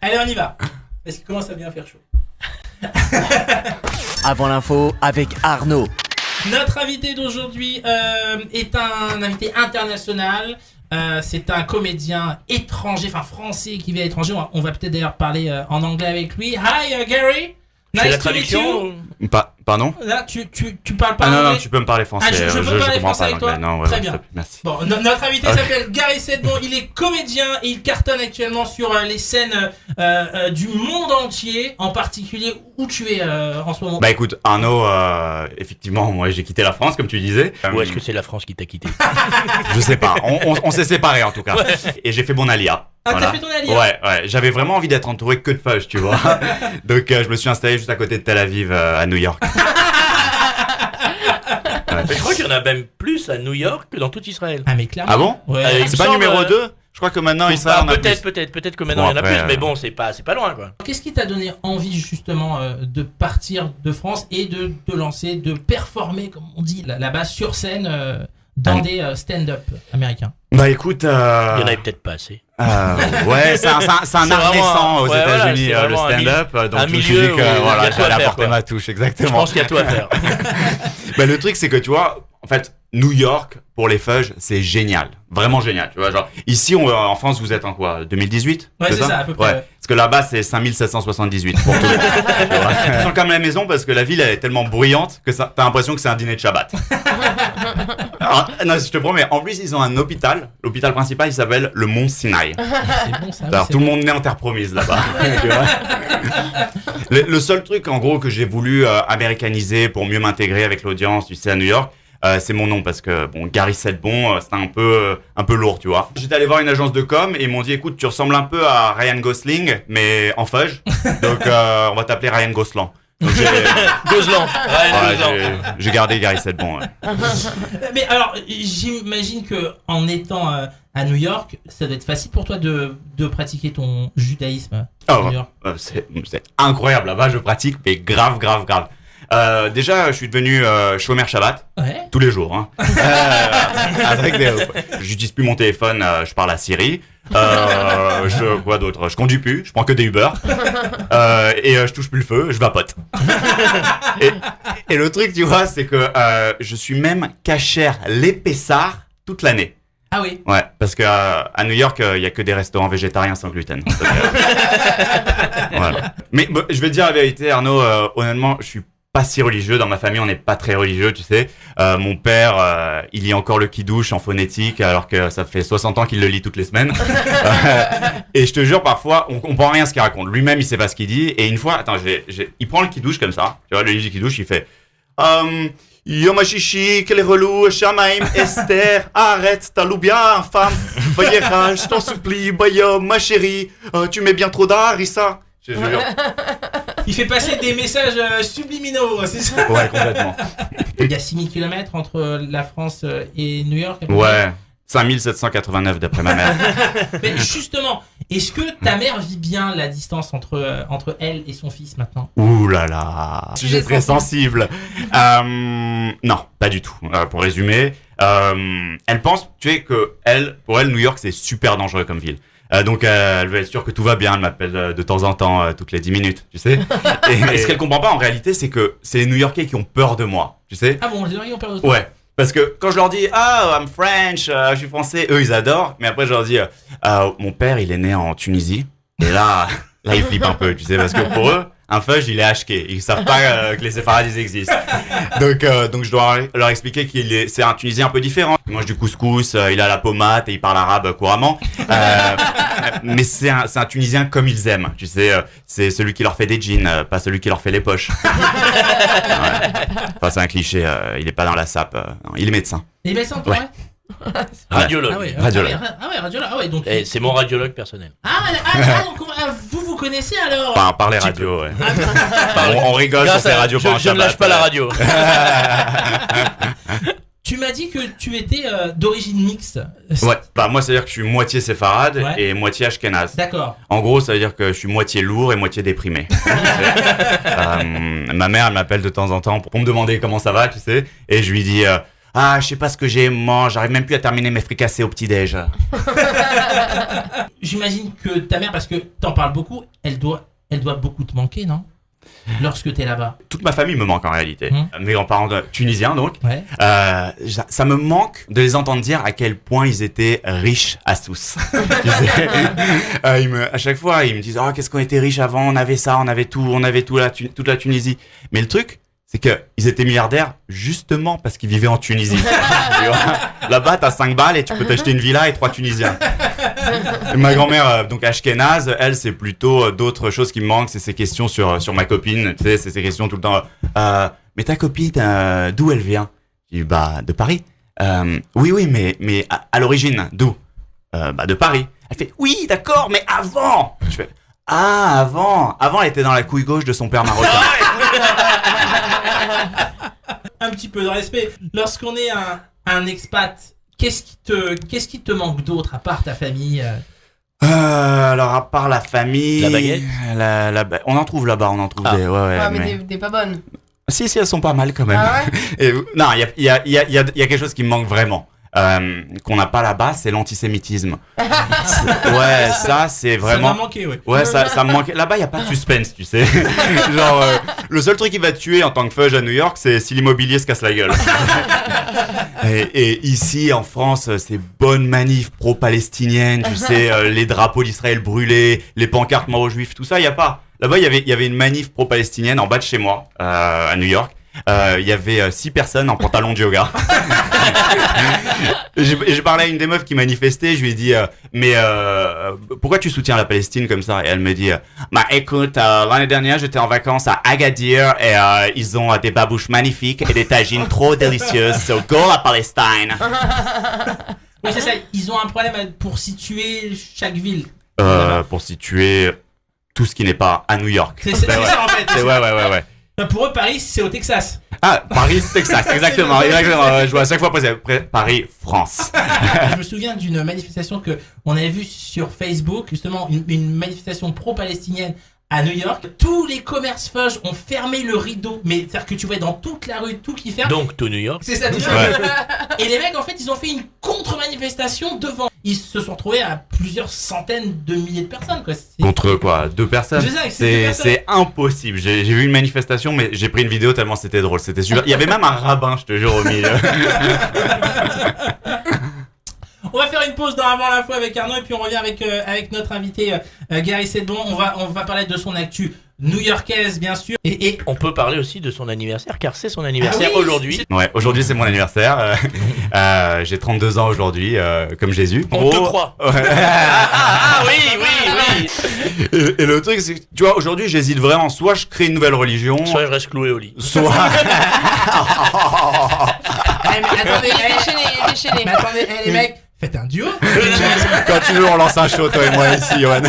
Allez, on y va. Parce qu'il commence à bien faire chaud. Avant l'info avec Arnaud. Notre invité d'aujourd'hui est un invité international. C'est un comédien étranger, enfin français qui vit à l'étranger. On va peut-être d'ailleurs parler en anglais avec lui. Hi Gary. Nice to meet you. Pardon? Là, tu parles pas anglais? anglais? Non, tu peux me parler français. Je peux parler comprends français pas avec toi? l'anglais. Non, Très bien. Merci. Bon, notre invité s'appelle Gary Sedbon. Il est comédien et il cartonne actuellement sur les scènes du monde entier, en particulier où tu es en ce moment. Bah écoute, Arnaud, effectivement, moi j'ai quitté la France, comme tu disais. Ou est-ce que c'est la France qui t'a quitté? Je sais pas. On s'est séparés en tout cas. Ouais. Et j'ai fait mon alia. Ah, voilà. T'as fait ton allié? Ouais. J'avais vraiment envie d'être entouré que de fudge, tu vois. Donc je me suis installé juste à côté de Tel Aviv, à New York. Mais je crois qu'il y en a même plus à New York que dans tout Israël. Ah mais clairement. Ah bon? Ouais. C'est pas numéro 2? Je crois que maintenant Israël en a plus. Peut-être que maintenant il y en a plus, mais bon, c'est pas loin quoi. Qu'est-ce qui t'a donné envie justement de partir de France et de te lancer, de performer, comme on dit là-bas, sur scène dans des stand-up américains? Bah écoute, il y en avait peut-être pas assez. Ouais, c'est un art naissant aux États-Unis, le stand-up. Donc je me suis dit que voilà, j'allais apporter ma touche, exactement. Je pense qu'il y a tout à faire. Bah le truc c'est que tu vois, en fait, New York pour les fudge, c'est génial, vraiment génial. Tu vois, genre ici en France, vous êtes en quoi, 2018? Ouais, c'est ça à peu près. Ouais. Parce que là-bas c'est 5778 pour tout. Tu sens comme la maison parce que la ville elle est tellement bruyante que t'as l'impression que c'est un dîner de Shabbat. Alors, non, je te promets. En plus, ils ont un hôpital. L'hôpital principal, il s'appelle le Mont Sinaï. C'est bon ça. Alors, tout le monde naît en terre promise là-bas. Tu vois. Le seul truc, en gros, que j'ai voulu américaniser pour mieux m'intégrer avec l'audience, tu sais, à New York, c'est mon nom parce que bon, Gary Sedbon, c'était un peu lourd, tu vois. J'étais allé voir une agence de com et ils m'ont dit, écoute, tu ressembles un peu à Ryan Gosling, mais en fudge. Donc, on va t'appeler Ryan Gosling. Goslan. J'ai gardé Gary Sedbon. Ouais. Mais alors, j'imagine que en étant à New York, ça doit être facile pour toi de pratiquer ton judaïsme à New York. C'est incroyable là-bas, je pratique, mais grave. Déjà, je suis devenu chômeur Shabbat, tous les jours. Hein. J'utilise plus mon téléphone, je parle à Siri. Quoi d'autre? Je conduis plus, je prends que des Uber. Et je touche plus le feu, je vapote. et le truc, tu vois, c'est que je suis même cachère l'épaissard toute l'année. Ah oui? Ouais, parce que à New York, il y a que des restaurants végétariens sans gluten. Donc, voilà. Mais bon, je vais te dire la vérité, Arnaud, honnêtement, je suis pas si religieux. Dans ma famille, on n'est pas très religieux, tu sais. Mon père, il lit encore le kidouche en phonétique, alors que ça fait 60 ans qu'il le lit toutes les semaines. Et je te jure, parfois, on comprend rien à ce qu'il raconte. Lui-même, il sait pas ce qu'il dit. Et une fois, attends, il prend le kidouche comme ça. Tu vois, le livre du kidouche, il fait... Yom HaShishi, quel est relou, Shamaim, Esther, arrête, t'as bien, femme, Bayera, je t'en supplie, Bayom, ma chérie, tu mets bien trop d'Arissa. Je jure. Il fait passer des messages subliminaux, c'est ça? Ouais, complètement. Il y a 6000 km entre la France et New York. Ouais, 5789 d'après ma mère. Mais justement, est-ce que ta mère vit bien la distance entre elle et son fils maintenant? Ouh là là, sujet très sensible. Non, pas du tout. Pour résumer, elle pense, tu sais, pour elle, New York, c'est super dangereux comme ville. Donc elle veut être sûre que tout va bien, elle m'appelle de temps en temps, toutes les 10 minutes, tu sais. Et ce qu'elle comprend pas en réalité, c'est que c'est les New-Yorkais qui ont peur de moi, tu sais. Ah bon, les New-Yorkais ont peur de toi? Ouais. Parce que quand je leur dis « Oh, I'm French, je suis français », eux, ils adorent. Mais après, je leur dis « Mon père, il est né en Tunisie. » Et là, ils flippent un peu, tu sais, parce que pour eux, un fudge, il est HK. Ils savent pas que les séfarades, ils existent. Donc je dois leur expliquer c'est un Tunisien un peu différent. Il mange du couscous, il a la pommade et il parle arabe couramment. Mais c'est un Tunisien comme ils aiment. Tu sais, c'est celui qui leur fait des jeans, pas celui qui leur fait les poches. Ouais. Enfin, c'est un cliché. Il est pas dans la sape. Non, il est médecin. Il est médecin, toi? Ouais. Radiologue. Ah ouais, radiologue. Radiologue. Ah ouais, donc. C'est mon radiologue personnel. Donc vous connaissez alors? Enfin, par les radios, ouais. On rigole sur ces radios pendant je ne lâche pas la radio. Tu m'as dit que tu étais d'origine mixte. Ouais, bah moi ça veut dire que je suis moitié séfarade et moitié ashkénaze. D'accord. En gros, ça veut dire que je suis moitié lourd et moitié déprimé. Ma mère, elle m'appelle de temps en temps pour me demander comment ça va, tu sais, et je lui dis Ah, je sais pas ce que j'ai, moi, j'arrive même plus à terminer mes fricassés au petit-déj. J'imagine que ta mère, parce que t'en parles beaucoup, elle doit beaucoup te manquer, non? Lorsque t'es là-bas. Toute ma famille me manque en réalité. Mes grands-parents tunisiens donc. Ouais. Ça me manque de les entendre dire à quel point ils étaient riches à Sousse. Tu sais, à chaque fois, ils me disent « qu'est-ce qu'on était riches avant, on avait ça, on avait tout toute la Tunisie. » Mais le truc, c'est qu'ils étaient milliardaires justement parce qu'ils vivaient en Tunisie. Tu vois, là-bas, t'as 5 balles et tu peux t'acheter une villa et 3 Tunisiens. Et ma grand-mère, donc ashkénaze, elle, c'est plutôt d'autres choses qui me manquent. C'est ces questions sur ma copine. Tu sais, c'est ces questions tout le temps. Mais ta copine, d'où elle vient? Je dis, de Paris. Oui, mais à l'origine, d'où? De Paris. Elle fait, oui, d'accord, mais avant. Je fais, avant, elle était dans la couille gauche de son père marocain. Un petit peu de respect. Lorsqu'on est un expat, qu'est-ce qui te manque d'autre à part ta famille? Alors à part la famille, La baguette on en trouve là-bas, on en trouve des, mais des pas bonnes. Si, elles sont pas mal quand même. Ah ouais? Et, non, il y a quelque chose qui me manque vraiment. Qu'on n'a pas là-bas, c'est l'antisémitisme. Ouais, ça c'est vraiment. Ça m'a manqué, ouais. Ouais, ça me manque. Là-bas, il y a pas de suspense, tu sais. Genre, le seul truc qui va te tuer en tant que fudge à New York, c'est si l'immobilier se casse la gueule. Et ici, en France, c'est bonnes manifs pro-palestiniennes, tu sais, les drapeaux d'Israël brûlés, les pancartes mort-juifs, tout ça, il y a pas. Là-bas, il y avait une manif pro-palestinienne en bas de chez moi, à New York. Il y avait 6 personnes en pantalon de yoga. J'ai parlé à une des meufs qui manifestait, je lui ai dit mais pourquoi tu soutiens la Palestine comme ça? Et elle me dit écoute, l'année dernière j'étais en vacances à Agadir et ils ont des babouches magnifiques et des tagines trop délicieuses, so go la Palestine. Oui, c'est ça, ils ont un problème pour situer chaque ville. Pour situer tout ce qui n'est pas à New York. C'est ça en fait. Ouais. Pour eux, Paris, c'est au Texas. Ah, Paris, Texas, exactement. Je vois à chaque fois Paris, France. Je me souviens d'une manifestation que on avait vue sur Facebook, justement, une manifestation pro-palestinienne à New York. Tous les commerces fudge ont fermé le rideau, mais c'est-à-dire que tu vois dans toute la rue tout qui ferme. Donc tout New York. C'est ça. Ouais. Et les mecs, en fait, ils ont fait une contre-manifestation devant. Ils se sont retrouvés à plusieurs centaines de milliers de personnes, quoi. Contre quoi? 2 personnes? C'est ça, c'est 2 personnes. C'est impossible. J'ai vu une manifestation, mais j'ai pris une vidéo tellement c'était drôle. C'était super. Il y avait même un rabbin, je te jure, au milieu. On va faire une pause dans Avant l'info avec Arnaud et puis on revient avec notre invité Gary Sedbon. On va parler de son actu new-yorkaise, bien sûr. Et On peut parler aussi de son anniversaire, car c'est son anniversaire oui, aujourd'hui. Ouais, aujourd'hui c'est mon anniversaire. J'ai 32 ans aujourd'hui, comme Jésus. On te croit. Ouais. Oui. Et le truc, c'est que, tu vois, aujourd'hui j'hésite vraiment. Soit je crée une nouvelle religion, Soit je reste cloué au lit. soit. Mais attendez, les mecs, faites un duo. Quand tu veux, on lance un show, toi et moi ici, Johan.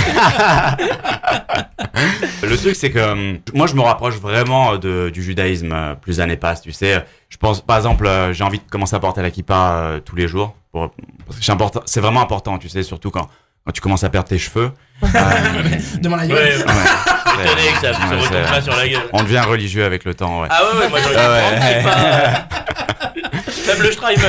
Le truc, c'est que moi, je me rapproche vraiment du judaïsme plus les années passent, tu sais. Je pense, par exemple, j'ai envie de commencer à porter la kippa tous les jours. Parce que c'est vraiment important, tu sais, surtout quand tu commences à perdre tes cheveux. Demande la gueule. Ouais. Étonné que ça se retombe pas sur la gueule. On devient religieux avec le temps, ouais. Ah ouais, moi j'en ai c'est pas... Même le Streimer.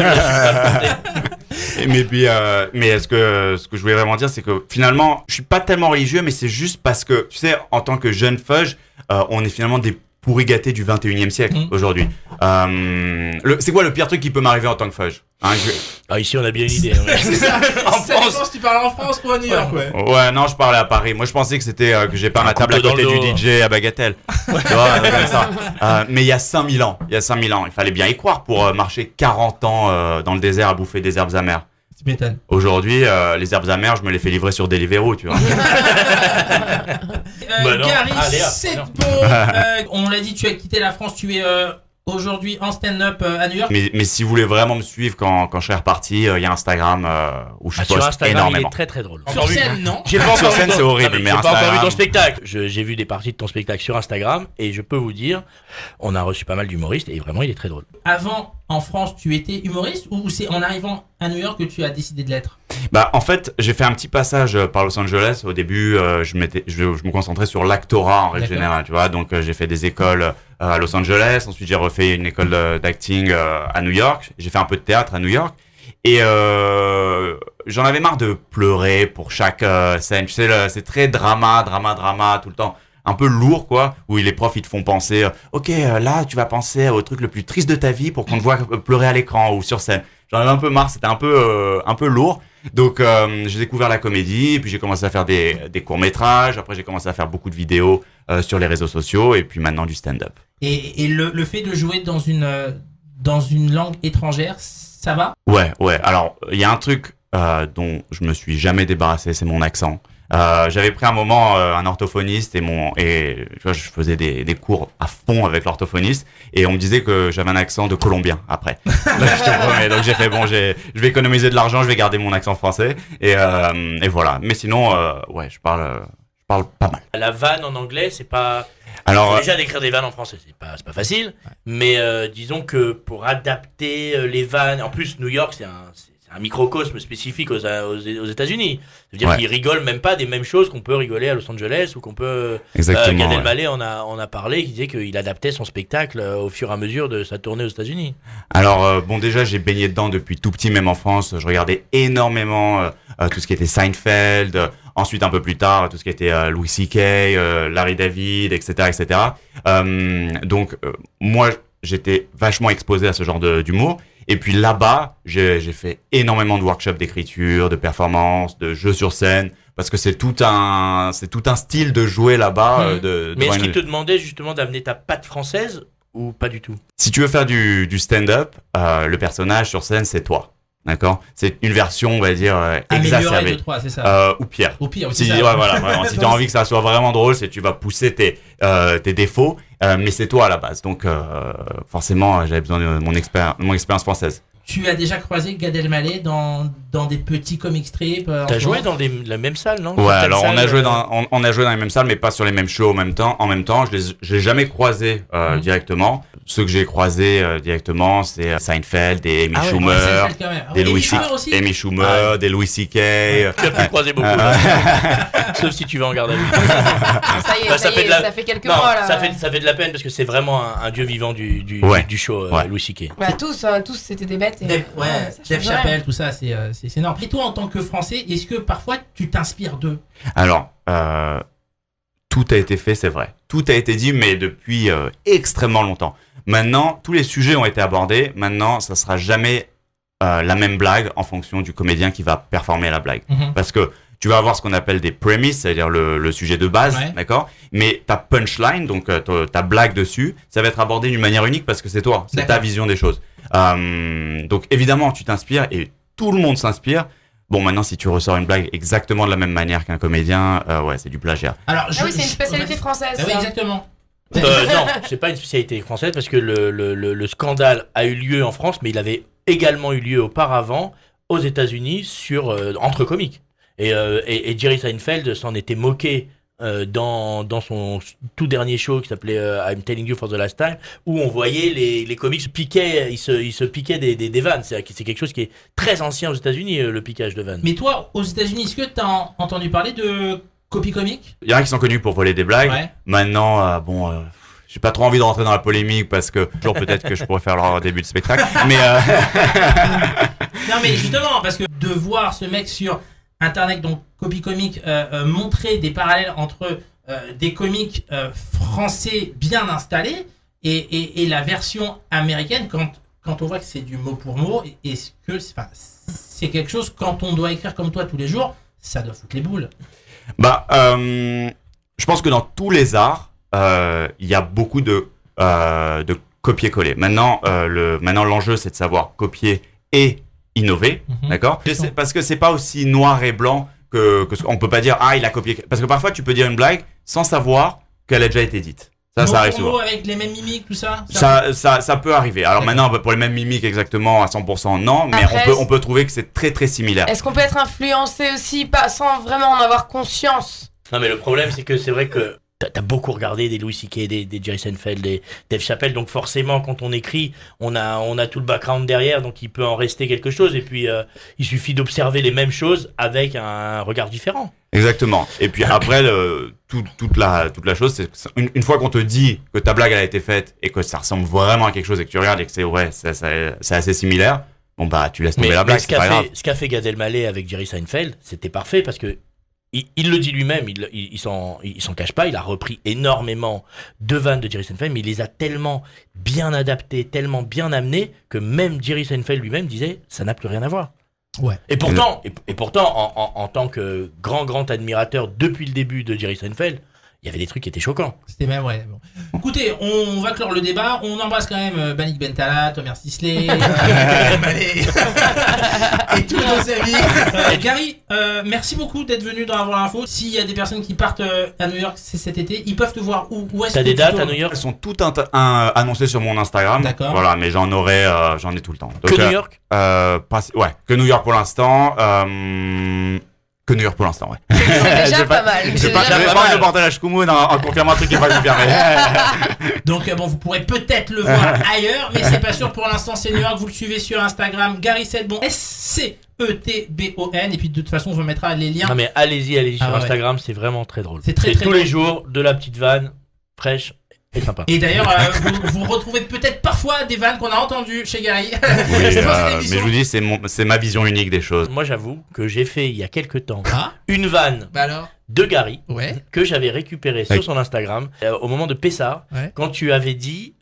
Mais ce que je voulais vraiment dire, c'est que finalement, je suis pas tellement religieux, mais c'est juste parce que, tu sais, en tant que jeune fudge, on est finalement des pourri gâté du 21e siècle aujourd'hui. C'est quoi le pire truc qui peut m'arriver en tant que fudge? Ici on a bien une idée. C'est ça. Ça dépend si tu parles en France ou à New York, ouais. Ouais, non, je parlais à Paris. Moi, je pensais que c'était que j'ai pas ma table à côté du DJ à Bagatelle. Tu vois, comme ça. Mais il y a 5000 ans, il fallait bien y croire pour marcher 40 ans dans le désert à bouffer des herbes amères. Tu m'étonnes. Aujourd'hui, les herbes amères, je me les fais livrer sur Deliveroo, tu vois. Gary Sedbon, on l'a dit, tu as quitté la France, tu es aujourd'hui en stand-up à New York. Mais si vous voulez vraiment me suivre quand je serai reparti, il y a Instagram où je sur poste Instagram, énormément. il est très très drôle. Sur scène, non? J'ai pas encore Sur scène, vu c'est horrible, mais j'ai pas encore vu Instagram. ton spectacle. J'ai vu des parties de ton spectacle sur Instagram et je peux vous dire, on a reçu pas mal d'humoristes et vraiment il est très drôle. Avant, en France, tu étais humoriste ou c'est en arrivant à New York que tu as décidé de l'être? En fait, j'ai fait un petit passage par Los Angeles. Au début, je me concentrais sur l'actorat en règle D'accord. générale, tu vois. Donc, j'ai fait des écoles à Los Angeles. Ensuite, j'ai refait une école d'acting à New York. J'ai fait un peu de théâtre à New York. Et j'en avais marre de pleurer pour chaque scène. Tu sais, c'est très drama tout le temps. Un peu lourd, quoi, où les profs, ils te font penser, ok, là, tu vas penser au truc le plus triste de ta vie pour qu'on te voit pleurer à l'écran ou sur scène. J'en avais un peu marre, c'était un peu lourd. Donc, j'ai découvert la comédie, puis j'ai commencé à faire des courts-métrages. Après, j'ai commencé à faire beaucoup de vidéos sur les réseaux sociaux, et puis maintenant du stand-up. Et le fait de jouer dans une langue étrangère, ça va? Ouais. Alors, il y a un truc dont je me suis jamais débarrassé, c'est mon accent. J'avais pris un moment un orthophoniste et tu vois, je faisais des cours à fond avec l'orthophoniste et on me disait que j'avais un accent de Colombien après. Je te promets. Donc j'ai fait bon, je vais économiser de l'argent, je vais garder mon accent français et voilà. Mais sinon, je parle pas mal. La vanne en anglais, c'est pas. Alors déjà d'écrire des vannes en français, c'est pas facile. Mais disons que pour adapter les vannes, en plus New York, c'est un microcosme spécifique aux États-Unis. Ça veut dire qu'ils rigolent même pas des mêmes choses qu'on peut rigoler à Los Angeles ou qu'on peut. Exactement. Gad Elmaleh on a parlé, qui disait qu'il adaptait son spectacle au fur et à mesure de sa tournée aux États-Unis. Alors déjà j'ai baigné dedans depuis tout petit, même en France. Je regardais énormément tout ce qui était Seinfeld. Ensuite un peu plus tard tout ce qui était Louis C.K., Larry David, etc. Donc moi j'étais vachement exposé à ce genre d'humour. Et puis là-bas, j'ai fait énormément de workshops d'écriture, de performance, de jeux sur scène, parce que c'est tout un style de jouer là-bas. Mais est-ce qu'il te demandait justement d'amener ta patte française ou pas du tout? Si tu veux faire du stand-up, le personnage sur scène, c'est toi. D'accord? C'est une version, on va dire, exacerbée. 2-3, c'est ça. Ou pire. Ou pire, si, c'est ça. Ouais, voilà, vraiment. Si tu as envie que ça soit vraiment drôle, c'est tu vas pousser tes défauts, mais c'est toi à la base. Donc, forcément, j'avais besoin de mon expérience française. Tu as déjà croisé Gad Elmaleh dans des petits comic strips. T'as joué dans la même salle, non? Ouais, alors on a joué dans les mêmes salles, mais pas sur les mêmes shows en même temps. Je l'ai jamais croisé directement. Ceux que j'ai croisés directement, c'est Seinfeld, des Amy Schumer, des Amy Schumer, des Louis C.K. Tu as pu croiser beaucoup. Sauf si tu vas en garde à vue. Ça y est, ça fait quelques mois là. Ça fait de la peine parce que c'est vraiment un dieu vivant du show, Louis C.K. Bah, tous c'était des bêtes. Dave Chappelle, tout ça, c'est énorme. Et toi, en tant que Français, est-ce que parfois tu t'inspires d'eux? Alors, tout a été fait, c'est vrai. Tout a été dit, mais depuis extrêmement longtemps. Maintenant, tous les sujets ont été abordés. Maintenant, ça sera jamais la même blague en fonction du comédien qui va performer la blague. Parce que tu vas avoir ce qu'on appelle des premises, c'est-à-dire le sujet de base, d'accord? Mais ta punchline, donc ta blague dessus, ça va être abordé d'une manière unique parce que c'est toi, c'est ta vision des choses. Donc évidemment, tu t'inspires et tout le monde s'inspire. Bon, maintenant, si tu ressors une blague exactement de la même manière qu'un comédien, c'est du plagiat. Alors, oui, c'est une spécialité française. Oui, exactement. Non, c'est pas une spécialité française parce que le scandale a eu lieu en France, mais il avait également eu lieu auparavant aux États-Unis entre comiques. Et Jerry Seinfeld s'en était moqué dans son tout dernier show qui s'appelait I'm Telling You for the Last Time, où on voyait les comiques ils se piquaient des vannes. C'est quelque chose qui est très ancien aux États-Unis, le piquage de vannes. Mais toi, aux États-Unis, est-ce que tu as entendu parler de copie comique? Il y en a qui sont connus pour voler des blagues. Maintenant, j'ai pas trop envie de rentrer dans la polémique parce que peut-être que je pourrais faire leur début de spectacle. Mais non, mais justement, parce que de voir ce mec sur Internet, donc copie comique, montrer des parallèles entre des comiques français bien installés et la version américaine, quand on voit que c'est du mot pour mot, est-ce que c'est quelque chose, quand on doit écrire comme toi tous les jours, ça doit foutre les boules? Je pense que dans tous les arts, il y a beaucoup de copier-coller. Maintenant, l'enjeu, c'est de savoir copier et innover, d'accord? Parce que c'est pas aussi noir et blanc que on peut pas dire il a copié, parce que parfois tu peux dire une blague sans savoir qu'elle a déjà été dite. Ça arrive souvent. Avec les mêmes mimiques, tout ça. Ça peut arriver. Alors maintenant, pour les mêmes mimiques exactement à 100%, non, mais après, on peut trouver que c'est très très similaire. Est-ce qu'on peut être influencé aussi sans vraiment en avoir conscience? Non, mais le problème, c'est que c'est vrai que t'as beaucoup regardé des Louis C.K., des Jerry Seinfeld, des Dave Chappelle, donc forcément quand on écrit, on a tout le background derrière, donc il peut en rester quelque chose, et puis il suffit d'observer les mêmes choses avec un regard différent. Exactement. Et puis après, toute la chose, c'est une fois qu'on te dit que ta blague elle a été faite et que ça ressemble vraiment à quelque chose et que tu regardes et que c'est assez similaire, bon bah tu laisses tomber la blague, c'est pas grave. Ce qu'a fait Gad Elmaleh avec Jerry Seinfeld, c'était parfait parce que il le dit lui-même, il s'en cache pas, il a repris énormément de vannes de Jerry Seinfeld, mais il les a tellement bien adaptées, tellement bien amenées, que même Jerry Seinfeld lui-même disait, ça n'a plus rien à voir. Ouais. Et pourtant, en tant que grand admirateur depuis le début de Jerry Seinfeld, il y avait des trucs qui étaient choquants. C'était même vrai. Bon. Écoutez, on va clore le débat. On embrasse quand même Banik Bentala, Thomas Sisley, et tous nos amis. Gary, merci beaucoup d'être venu dans Avant l'info. S'il y a des personnes qui partent à New York cet été, ils peuvent te voir où est-ce T'as des dates à New York? Elles sont toutes annoncées sur mon Instagram. D'accord. Voilà, mais j'en ai tout le temps. Donc, Que New York? Ouais, que New York pour l'instant. Que New York pour l'instant, ouais. C'est déjà pas mal. Je vais pas le bordel à Shkumun en confirmant un truc qui est pas confirmé. Donc bon, vous pourrez peut-être le voir ailleurs, mais c'est pas sûr pour l'instant. C'est New York. Vous le suivez sur Instagram, Gary Cetbon, SCETBON. Et puis de toute façon, je mettrai les liens. Non mais allez sur ouais. Instagram, c'est vraiment très drôle. C'est très tous drôle. les jours de la petite vanne fraîche et sympa. Et d'ailleurs, vous retrouvez peut-être parfois des vannes qu'on a entendues chez Gary. Oui, mais je vous dis, c'est ma vision unique des choses. Moi j'avoue que j'ai fait il y a quelques temps Ah, une vanne bah alors. de Gary Ouais. que j'avais récupérée sur son Instagram au moment de Pessard, Ouais. quand tu avais dit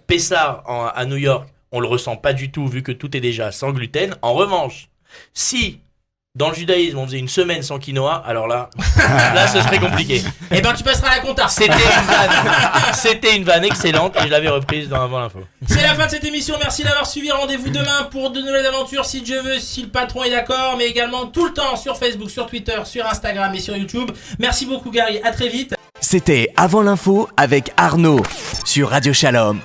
Pessard à New York, on le ressent pas du tout vu que tout est déjà sans gluten. En revanche, si dans le judaïsme on faisait une semaine sans quinoa, alors là ce serait compliqué. Eh ben tu passeras à la compta. C'était une vanne excellente et je l'avais reprise dans Avant l'info. C'est la fin de cette émission, merci d'avoir suivi. Rendez-vous demain pour de nouvelles aventures si Dieu veut, si le patron est d'accord, mais également tout le temps sur Facebook, sur Twitter, sur Instagram et sur YouTube. Merci beaucoup Gary, à très vite. C'était Avant l'info avec Arnaud sur Radio Shalom.